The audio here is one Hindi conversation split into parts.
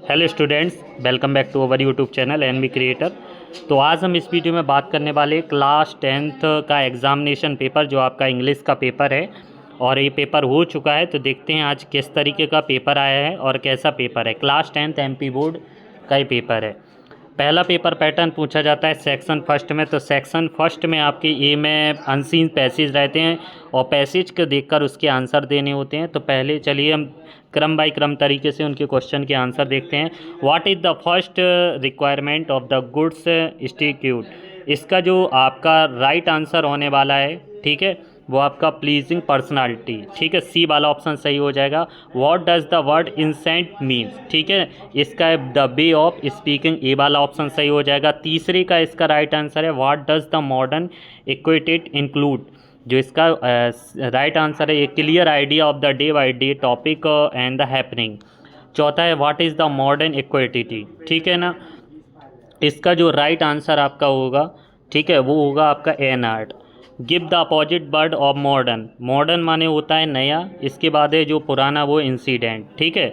Hello students, welcome back to our YouTube channel NV creator. तो आज हम इस वीडियो में बात करने वाले क्लास 10th का एग्ज़ामिनेशन पेपर जो आपका इंग्लिश का पेपर है और ये पेपर हो चुका है। तो देखते हैं आज किस तरीके का पेपर आया है और कैसा पेपर है। क्लास 10th एमपी बोर्ड का ही पेपर है। पहला पेपर पैटर्न पूछा जाता है सेक्शन फर्स्ट में। तो सेक्शन फर्स्ट में आपके ए में अनसीन पैसेज रहते हैं और पैसेज को देखकर उसके आंसर देने होते हैं। तो पहले चलिए हम क्रम बाई क्रम तरीके से उनके क्वेश्चन के आंसर देखते हैं। What is the first requirement of the goods institute. इसका जो आपका राइट आंसर होने वाला है, ठीक है, वो आपका प्लीजिंग पर्सनालिटी, ठीक है, सी वाला ऑप्शन सही हो जाएगा। What does the word incent means, ठीक है, इसका the way of speaking, A वाला ऑप्शन सही हो जाएगा। तीसरे का इसका राइट आंसर है what does the modern equated include. जो इसका राइट आंसर है A clear idea of the day by day topic and the happening. चौथा है what is the modern equity, ठीक है ना। इसका जो राइट आंसर आपका होगा, ठीक है, वो होगा आपका an art. Give the opposite word of modern. Modern माने होता है नया, इसके बाद है जो पुराना वो इंसिडेंट, ठीक है।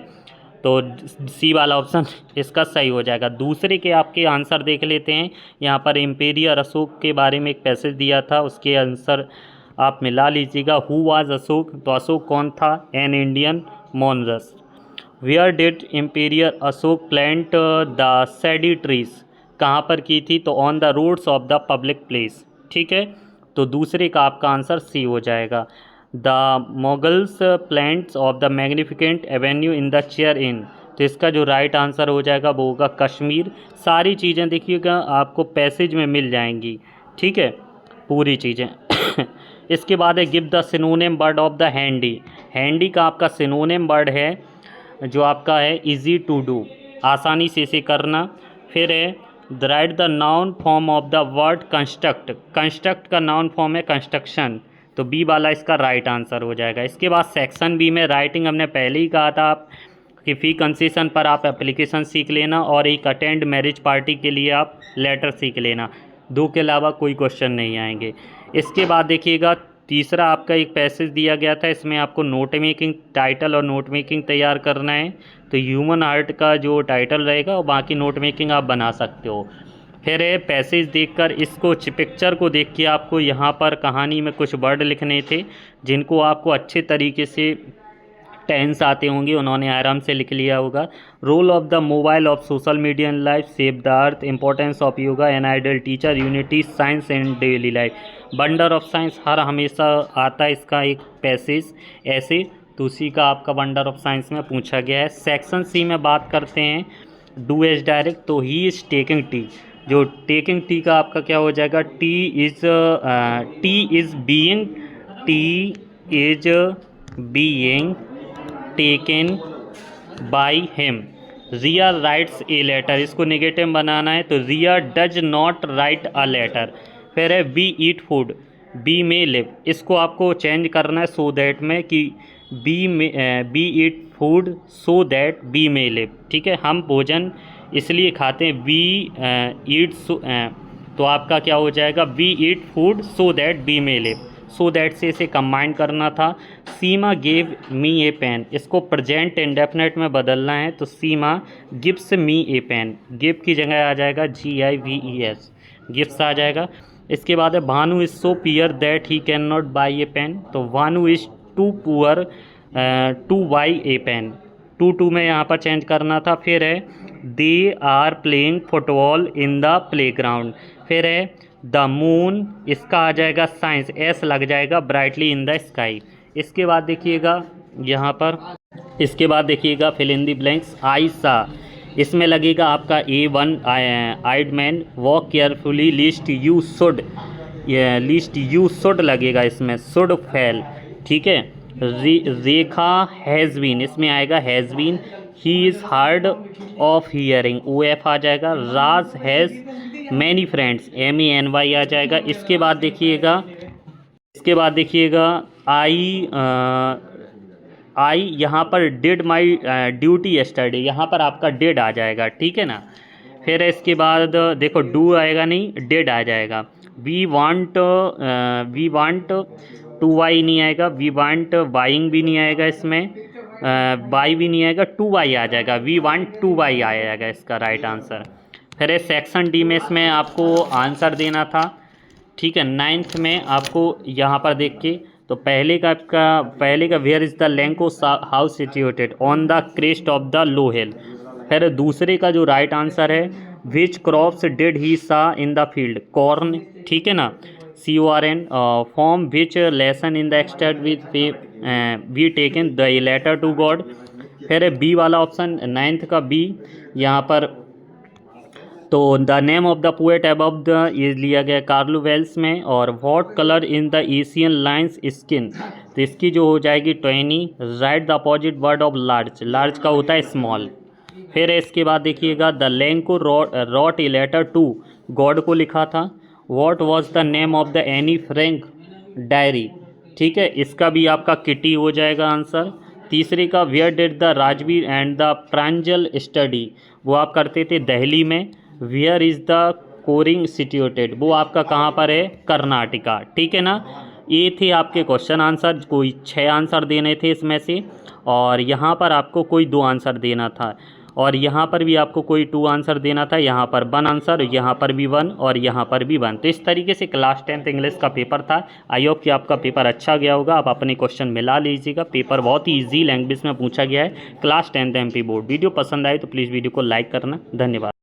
तो सी वाला ऑप्शन इसका सही हो जाएगा। दूसरे के आपके आंसर देख लेते हैं। यहाँ पर इम्पीरियर अशोक के बारे में एक पैसेज दिया था, उसके आंसर आप मिला लीजिएगा। हु वाज अशोक, तो अशोक कौन था, an Indian monarch. Where did emperor Ashok plant the shady trees, कहाँ पर की थी, तो on the roads of the public place, ठीक है। तो दूसरे का आपका आंसर सी हो जाएगा। The moguls plants of the magnificent Avenue in the chair in, तो इसका जो राइट आंसर हो जाएगा वो होगा कश्मीर। सारी चीज़ें देखिएगा आपको पैसेज में मिल जाएंगी, ठीक है, पूरी चीज़ें। इसके बाद है give the synonym word of the handy. Handy का आपका सिनोनिम वर्ड है जो आपका है इजी टू डू, आसानी से इसे करना। फिर है right the noun form of the word construct. Construct का नाउन फॉर्म है कंस्ट्रक्शन, तो बी वाला इसका राइट आंसर हो जाएगा। इसके बाद सेक्शन बी में राइटिंग हमने पहले ही कहा था आप कि फ़ी कंसेशन पर आप एप्लीकेशन सीख लेना और एक अटेंड मैरिज पार्टी के लिए आप लेटर सीख लेना। दो के अलावा कोई क्वेश्चन नहीं आएंगे। इसके बाद देखिएगा तीसरा आपका एक पैसेज दिया गया था, इसमें आपको नोट मेकिंग टाइटल और नोट मेकिंग तैयार करना है। तो ह्यूमन आर्ट का जो टाइटल रहेगा और बाकी नोट मेकिंग आप बना सकते हो। फिर है पैसेज देखकर इसको पिक्चर को देख के आपको यहाँ पर कहानी में कुछ वर्ड लिखने थे जिनको आपको अच्छे तरीके से टेंस आते होंगे, उन्होंने आराम से लिख लिया होगा। Role of the mobile of social media in life, save the earth, importance of yoga, an ideal teacher, unity, science and daily life, wonder of science हर हमेशा आता है इसका एक पैसेज ऐसे, तो उसी का आपका वंडर ऑफ साइंस में पूछा गया है। सेक्शन सी में बात करते हैं डू एज डायरेक्ट, तो ही इज़ टेकिंग टी। जो टेकिंग टी का आपका क्या हो जाएगा, tea is being, tea is being taken by him. Riya writes a letter, इसको नेगेटिव बनाना है, तो Riya does not write a letter. फिर है we eat food, we may live, इसको आपको चेंज करना है सो दैट में कि we eat food so that we may live, ठीक है। हम भोजन इसलिए खाते हैं, वी ईट, तो आपका क्या हो जाएगा, we eat food so that we may live. So that से इसे कंबाइन करना था। Seema gave me a pen, इसको प्रेजेंट इंडेफिनेट में बदलना है, तो Seema gives me a pen, give की जगह आ जाएगा GIVES, गिफ्ट्स आ जाएगा। इसके बाद है Bhanu is so poor that he can not buy a pen, तो Bhanu is too poor to buy a pen, too में यहाँ पर चेंज करना था। फिर है they are playing football in the playground. फिर है द मून, इसका आ जाएगा साइंस, एस लग जाएगा, ब्राइटली इन द स्काई। इसके बाद देखिएगा यहाँ पर, इसके बाद देखिएगा fill in the blanks, I saw, इसमें लगेगा आपका A1 eyed man, walk carefully, lest you should लगेगा इसमें, शुड फेल, ठीक है। रेखा हैज़ बीन, इसमें आएगा has been. He is hard of hearing, OF आ जाएगा। Raj has many friends, MENY आ जाएगा। इसके बाद देखिएगा आई यहाँ पर डिड माई ड्यूटी यस्टरडे, यहाँ पर आपका डिड आ जाएगा, ठीक है ना। फिर इसके बाद देखो डू आएगा नहीं, डिड आ जाएगा। वी वांट टू वाई नहीं आएगा, वी वांट बाइंग भी नहीं आएगा इसमें। बाई भी नहीं आएगा, 2y आ जाएगा, V1 2y आ जाएगा इसका राइट आंसर। फिर सेक्शन डी में इसमें आपको आंसर देना था, ठीक है। 9th में आपको यहाँ पर देख के, तो पहले का where is the Lencho house situated on the crest of the low hill. फिर दूसरे का जो राइट आंसर है, विच क्रॉप्स डिड ही सा इन द फील्ड, कॉर्न, ठीक है ना, CORN। From which lesson in the extract with we taken the letter to God. फिर बी वाला ऑप्शन 9th का बी यहाँ पर, तो the name of the poet above the ये लिया गया कार्लो वेल्स में। और what colour in the Asian lines skin, तो इसकी जो हो जाएगी 20। Right the opposite word of large, large का होता है स्मॉल। फिर इसके बाद देखिएगा, the Lanco wrote a letter to God को लिखा था। What was the name of the Anne Frank diary, ठीक है, इसका भी आपका किटी हो जाएगा आंसर। तीसरे का where did the Rajveer and the Pranjal study, वो आप करते थे दिल्ली में। Where is the Coorg situated, वो आपका कहाँ पर है, कर्नाटका, ठीक है ना। ये थे आपके क्वेश्चन आंसर, कोई 6 आंसर देने थे इसमें से, और यहाँ पर आपको कोई 2 आंसर देना था, और यहाँ पर भी आपको कोई 2 आंसर देना था। यहाँ पर 1 आंसर, यहाँ पर भी 1 और यहाँ पर भी 1। तो इस तरीके से क्लास 10th इंग्लिश का पेपर था। आई होप कि आपका पेपर अच्छा गया होगा, आप अपने क्वेश्चन मिला लीजिएगा। पेपर बहुत ही ईजी लैंग्वेज में पूछा गया है, class 10th MP board. Video पसंद आए तो प्लीज़ वीडियो को लाइक करना। धन्यवाद।